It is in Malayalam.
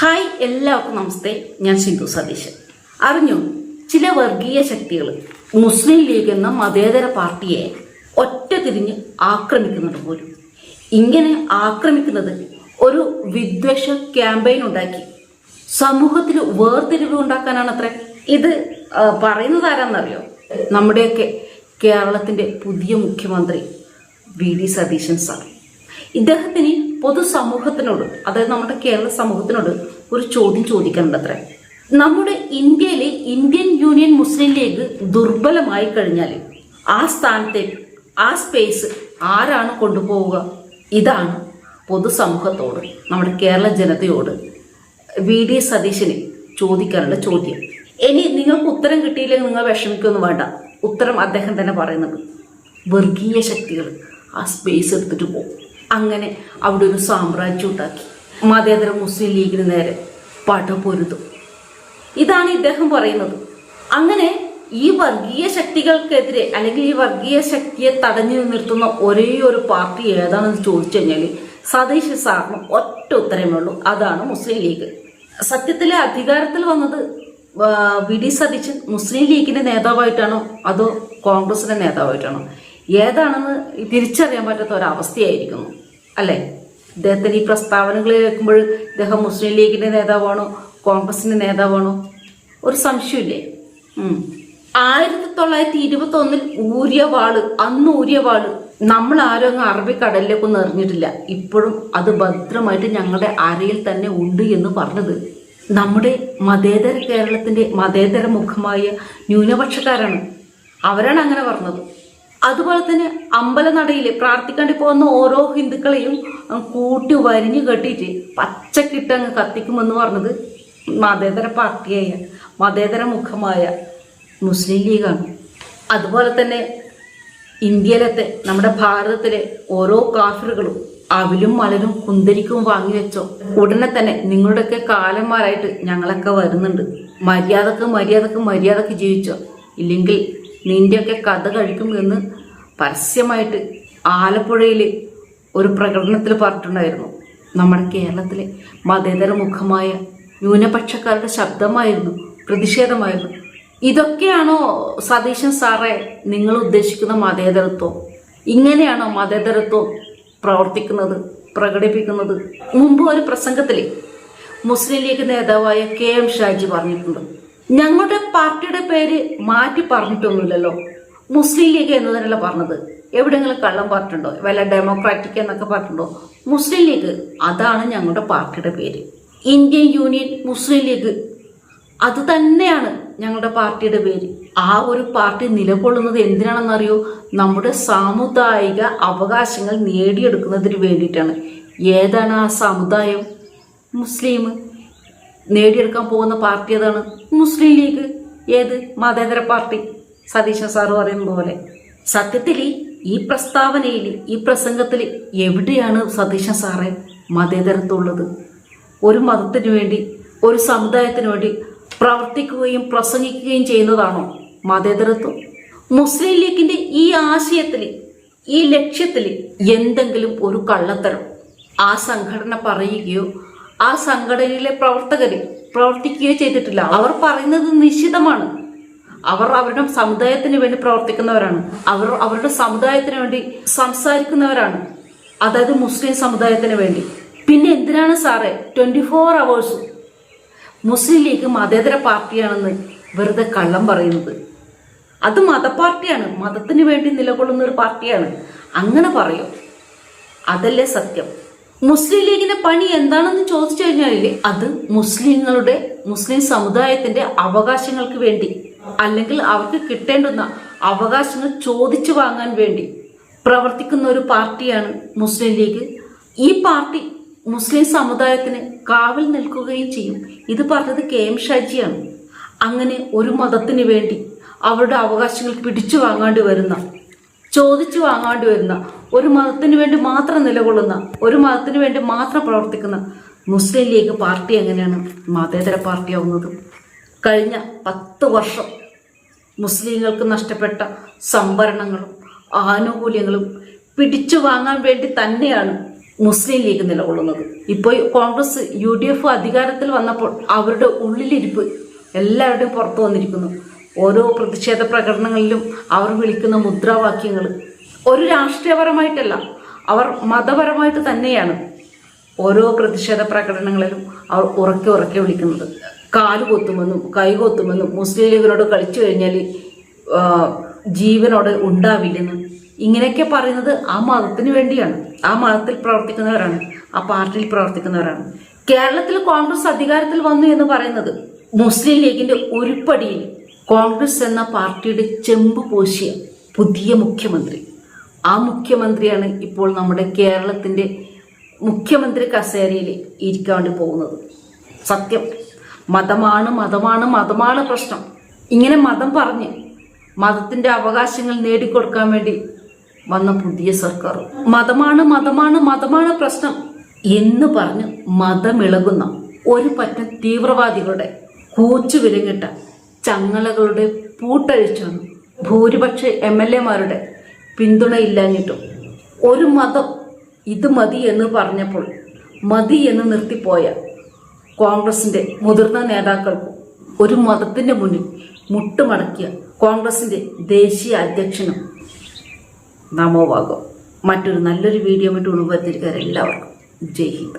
ഹായ്, എല്ലാവർക്കും നമസ്തേ. ഞാൻ സിന്ധു സതീശൻ. അറിഞ്ഞു, ചില വർഗീയ ശക്തികൾ മുസ്ലിം ലീഗ് എന്ന മതേതര പാർട്ടിയെ ഒറ്റ തിരിഞ്ഞ് ആക്രമിക്കുന്നുണ്ട് പോലും. ഇങ്ങനെ ആക്രമിക്കുന്നത് ഒരു വിദ്വേഷ ക്യാമ്പയിൻ ഉണ്ടാക്കി സമൂഹത്തിൽ വേർതിരിവ് ഉണ്ടാക്കാനാണത്രേ. ഇത് പറയുന്നത് ആരാന്നറിയോ? നമ്മുടെയൊക്കെ കേരളത്തിന്റെ പുതിയ മുഖ്യമന്ത്രി VD സതീശൻ സാർ. ഇദ്ദേഹത്തിന് പൊതുസമൂഹത്തിനോട്, അതായത് നമ്മുടെ കേരള സമൂഹത്തിനോട് ഒരു ചോദ്യം ചോദിക്കാനുണ്ടത്രേ. നമ്മുടെ ഇന്ത്യയിലെ ഇന്ത്യൻ യൂണിയൻ മുസ്ലിം ലീഗ് ദുർബലമായി കഴിഞ്ഞാൽ ആ സ്ഥാനത്തേക്ക്, ആ സ്പേസ് ആരാണ് കൊണ്ടുപോവുക? ഇതാണ് പൊതുസമൂഹത്തോട്, നമ്മുടെ കേരള ജനതയോട് VD സതീശന് ചോദിക്കാനുള്ള ചോദ്യം. ഇനി നിങ്ങൾക്ക് ഉത്തരം കിട്ടിയില്ലെങ്കിൽ നിങ്ങൾ വിഷമിക്കൊന്നും വേണ്ട. ഉത്തരം അദ്ദേഹം തന്നെ പറയുന്നുണ്ട്. വർഗീയ ശക്തികൾ ആ സ്പേസ് എടുത്തിട്ട് പോകും. അങ്ങനെ അവിടെ ഒരു സാമ്രാജ്യം ഉണ്ടാക്കി മതേതര മുസ്ലിം ലീഗിന് നേരെ പടപൊരുതും. ഇതാണ് ഇദ്ദേഹം പറയുന്നത്. അങ്ങനെ ഈ വർഗീയ ശക്തികൾക്കെതിരെ, അല്ലെങ്കിൽ ഈ വർഗീയ ശക്തിയെ തടഞ്ഞു നിർത്തുന്ന ഒരേ ഒരു പാർട്ടി ഏതാണെന്ന് ചോദിച്ചു കഴിഞ്ഞാൽ സതീശൻ സാറിന് ഒറ്റ ഉത്തരമേ ഉള്ളൂ. അതാണ് മുസ്ലിം ലീഗ്. സത്യത്തിലെ അധികാരത്തിൽ വന്നത് VD സതീശൻ മുസ്ലിം ലീഗിന്റെ നേതാവായിട്ടാണോ അതോ കോൺഗ്രസിന്റെ നേതാവായിട്ടാണോ ഏതാണെന്ന് തിരിച്ചറിയാൻ പറ്റാത്ത ഒരവസ്ഥയായിരിക്കുന്നു, അല്ലേ? ഇദ്ദേഹത്തിന് ഈ പ്രസ്താവനകൾ കേൾക്കുമ്പോൾ ഇദ്ദേഹം മുസ്ലിം ലീഗിന്റെ നേതാവാണോ കോൺഗ്രസിന്റെ നേതാവാണോ ഒരു സംശയമില്ലേ? 1921 ഊരിയ വാള്, അന്ന് ഊരിയ വാള് നമ്മൾ ആരും അങ്ങ് അറബിക്കടലിലേക്കൊന്നും എറിഞ്ഞിട്ടില്ല. ഇപ്പോഴും അത് ഭദ്രമായിട്ട് ഞങ്ങളുടെ അരയിൽ തന്നെ ഉണ്ട് എന്ന് പറഞ്ഞത് നമ്മുടെ മതേതര കേരളത്തിന്റെ മതേതര മുഖമായ ന്യൂനപക്ഷക്കാരാണ്. അവരാണ് അങ്ങനെ പറഞ്ഞത്. അതുപോലെ തന്നെ അമ്പലനടയിൽ പ്രാർത്ഥിക്കാണ്ടി പോകുന്ന ഓരോ ഹിന്ദുക്കളെയും കൂട്ടി വരിഞ്ഞു കെട്ടിയിട്ട് പച്ചക്കിട്ട് അങ്ങ് കത്തിക്കുമെന്ന് പറഞ്ഞത് മതേതര പാർട്ടിയായ മതേതര മുഖമായ മുസ്ലിം ലീഗാണ്. അതുപോലെ തന്നെ ഇന്ത്യയിലത്തെ, നമ്മുടെ ഭാരതത്തിലെ ഓരോ കാഫിറുകളും അവിലും മലരും കുന്തരിക്കും വാങ്ങി വെച്ചോ, ഉടനെ തന്നെ നിങ്ങളുടെയൊക്കെ കാലന്മാരായിട്ട് ഞങ്ങളൊക്കെ വരുന്നുണ്ട്, മര്യാദക്ക് ജീവിച്ചോ, ഇല്ലെങ്കിൽ നിന്റെയൊക്കെ കഥ കഴിക്കും എന്ന് പരസ്യമായിട്ട് ആലപ്പുഴയിൽ ഒരു പ്രകടനത്തിൽ പറഞ്ഞിട്ടുണ്ടായിരുന്നു. നമ്മുടെ കേരളത്തിലെ മതേതര മുഖമായ ന്യൂനപക്ഷക്കാരുടെ ശബ്ദമായിരുന്നു, പ്രതിഷേധമായിരുന്നു. ഇതൊക്കെയാണോ സതീശൻ സാറേ നിങ്ങൾ ഉദ്ദേശിക്കുന്ന മതേതരത്വം? ഇങ്ങനെയാണോ മതേതരത്വം പ്രവർത്തിക്കുന്നത്, പ്രകടിപ്പിക്കുന്നത്? മുമ്പ് ഒരു പ്രസംഗത്തിൽ മുസ്ലിം ലീഗ് നേതാവായ KM ഷാജി പറഞ്ഞിട്ടുണ്ട്, ഞങ്ങളുടെ പാർട്ടിയുടെ പേര് മാറ്റി പറഞ്ഞിട്ടൊന്നുമില്ലല്ലോ, മുസ്ലിം ലീഗ് എന്ന് തന്നെയല്ല പറഞ്ഞത്. എവിടെയെങ്കിലും കള്ളം പറഞ്ഞിട്ടുണ്ടോ? വല്ല ഡെമോക്രാറ്റിക് എന്നൊക്കെ പറഞ്ഞിട്ടുണ്ടോ? മുസ്ലിം ലീഗ്, അതാണ് ഞങ്ങളുടെ പാർട്ടിയുടെ പേര്. ഇന്ത്യൻ യൂണിയൻ മുസ്ലിം ലീഗ്, അത് തന്നെയാണ് ഞങ്ങളുടെ പാർട്ടിയുടെ പേര്. ആ ഒരു പാർട്ടി നിലകൊള്ളുന്നത് എന്തിനാണെന്നറിയോ? നമ്മുടെ സാമുദായിക അവകാശങ്ങൾ നേടിയെടുക്കുന്നതിന് വേണ്ടിയിട്ടാണ്. ഏതാണ് ആ സമുദായം? മുസ്ലിം. നേടിയെടുക്കാൻ പോകുന്ന പാർട്ടി ഏതാണ്? മുസ്ലിം ലീഗ്. ഏത്? മതേതര പാർട്ടി. സതീശൻ സാറ് പറയുന്ന പോലെ. സത്യത്തിൽ ഈ പ്രസ്താവനയിൽ, ഈ പ്രസംഗത്തിൽ എവിടെയാണ് സതീശൻ സാറെ മതേതരത്വമുള്ളത്? ഒരു മതത്തിന് വേണ്ടി, ഒരു സമുദായത്തിന് വേണ്ടി പ്രവർത്തിക്കുകയും പ്രസംഗിക്കുകയും ചെയ്യുന്നതാണോ മതേതരത്വം? മുസ്ലിം ലീഗിന്റെ ഈ ആശയത്തിൽ, ഈ ലക്ഷ്യത്തിൽ എന്തെങ്കിലും ഒരു കള്ളത്തരം ആ സംഘടന പറയുകയോ ആ സംഘടനയിലെ പ്രവർത്തകര് പ്രവർത്തിക്കുകയോ ചെയ്തിട്ടില്ല. അവർ പറയുന്നത് നിശ്ചിതമാണ്. അവർ അവരുടെ സമുദായത്തിന് വേണ്ടി പ്രവർത്തിക്കുന്നവരാണ്. അവർ അവരുടെ സമുദായത്തിന് വേണ്ടി സംസാരിക്കുന്നവരാണ്, അതായത് മുസ്ലിം സമുദായത്തിന് വേണ്ടി. പിന്നെ എന്തിനാണ് സാറേ 24 hours മുസ്ലിം ലീഗ് മതേതര പാർട്ടിയാണെന്ന് വെറുതെ കള്ളം പറയുന്നത്? അത് മതപാർട്ടിയാണ്, മതത്തിന് വേണ്ടി നിലകൊള്ളുന്ന ഒരു പാർട്ടിയാണ്. അങ്ങനെ പറയോ? അതല്ലേ സത്യം? മുസ്ലിം ലീഗിന്റെ പണി എന്താണെന്ന് ചോദിച്ചു കഴിഞ്ഞാല് അത് മുസ്ലിം സമുദായത്തിന്റെ അവകാശങ്ങൾക്ക് വേണ്ടി, അല്ലെങ്കിൽ അവർക്ക് കിട്ടേണ്ടുന്ന അവകാശങ്ങൾ ചോദിച്ചു വാങ്ങാൻ വേണ്ടി പ്രവർത്തിക്കുന്ന ഒരു പാർട്ടിയാണ് മുസ്ലിം ലീഗ്. ഈ പാർട്ടി മുസ്ലിം സമുദായത്തിന് കാവൽ നിൽക്കുകയും ചെയ്യും. ഇത് പറഞ്ഞത് KM ഷാജിയാണ്. അങ്ങനെ ഒരു മതത്തിന് വേണ്ടി അവരുടെ അവകാശങ്ങൾ പിടിച്ചു വാങ്ങാണ്ടി വരുന്ന, ചോദിച്ചു വാങ്ങാണ്ടി വരുന്ന, ഒരു മതത്തിന് വേണ്ടി മാത്രം നിലകൊള്ളുന്ന, ഒരു മതത്തിന് വേണ്ടി മാത്രം പ്രവർത്തിക്കുന്ന മുസ്ലിം ലീഗ് പാർട്ടി എങ്ങനെയാണ് മതേതര പാർട്ടിയാവുന്നത്? കഴിഞ്ഞ 10 വർഷം മുസ്ലിങ്ങൾക്ക് നഷ്ടപ്പെട്ട സംവരണങ്ങളും ആനുകൂല്യങ്ങളും പിടിച്ചു വാങ്ങാൻ വേണ്ടി തന്നെയാണ് മുസ്ലിം ലീഗ് നിലകൊള്ളുന്നത്. ഇപ്പോൾ കോൺഗ്രസ് UDF അധികാരത്തിൽ വന്നപ്പോൾ അവരുടെ ഉള്ളിലിരിപ്പ് എല്ലാവരുടെയും പുറത്തു വന്നിരിക്കുന്നു. ഓരോ പ്രതിഷേധ പ്രകടനങ്ങളിലും അവർ വിളിക്കുന്ന മുദ്രാവാക്യങ്ങൾ ഒരു രാഷ്ട്രീയപരമായിട്ടല്ല, അവർ മതപരമായിട്ട് തന്നെയാണ് ഓരോ പ്രതിഷേധ പ്രകടനങ്ങളിലും അവർ ഉറക്കെ ഉറക്കെ വിളിക്കുന്നത്. കാല് കൊത്തുമെന്നും കൈ കൊത്തുമെന്നും മുസ്ലിം ലീഗിനോട് കളിച്ചു കഴിഞ്ഞാൽ ജീവനോടെ ഉണ്ടാവില്ലെന്നും ഇങ്ങനെയൊക്കെ പറയുന്നത് ആ മതത്തിന് വേണ്ടിയാണ്. ആ മതത്തിൽ പ്രവർത്തിക്കുന്നവരാണ്, ആ പാർട്ടിയിൽ പ്രവർത്തിക്കുന്നവരാണ്. കേരളത്തിൽ കോൺഗ്രസ് അധികാരത്തിൽ വന്നു എന്ന് പറയുന്നത് മുസ്ലിം ലീഗിന്റെ ഉരുപ്പടിയിൽ കോൺഗ്രസ് എന്ന പാർട്ടിയുടെ ചെമ്പ് പൂശിയ പുതിയ മുഖ്യമന്ത്രി, ആ മുഖ്യമന്ത്രിയാണ് ഇപ്പോൾ നമ്മുടെ കേരളത്തിന്റെ മുഖ്യമന്ത്രി കസേരയിൽ ഇരിക്കാൻ വേണ്ടി പോകുന്നത്. സത്യം, മതമാണ് മതമാണ് മതമാണ് പ്രശ്നം. ഇങ്ങനെ മതം പറഞ്ഞ് മതത്തിന്റെ അവകാശങ്ങൾ നേടിക്കൊടുക്കാൻ വേണ്ടി വന്ന പുതിയ സർക്കാർ മതമാണ് മതമാണ് മതമാണ് പ്രശ്നം എന്ന് പറഞ്ഞ് മതമിളകുന്ന ഒരു പറ്റം തീവ്രവാദികളുടെ കൂച്ചു വിലങ്ങിട്ട ചങ്ങലകളുടെ പൂട്ടഴിച്ചാണ് ഭൂരിപക്ഷ MLA-മാരുടെ പിന്തുണയില്ലാഞ്ഞിട്ടും ഒരു മതം ഇത് മതി എന്ന് പറഞ്ഞപ്പോൾ മതി എന്ന് നിർത്തിപ്പോയ കോൺഗ്രസിന്റെ മുതിർന്ന നേതാക്കൾക്കും ഒരു മതത്തിന്റെ മുന്നിൽ മുട്ടുമടക്കിയ കോൺഗ്രസിന്റെ ദേശീയ അധ്യക്ഷനും നമോവാകും. മറ്റൊരു നല്ലൊരു വീഡിയോ വിട്ട് ഉൾപ്പെടുത്തിയിരിക്കാൻ എല്ലാവർക്കും ജയ് ഹിന്ദ്.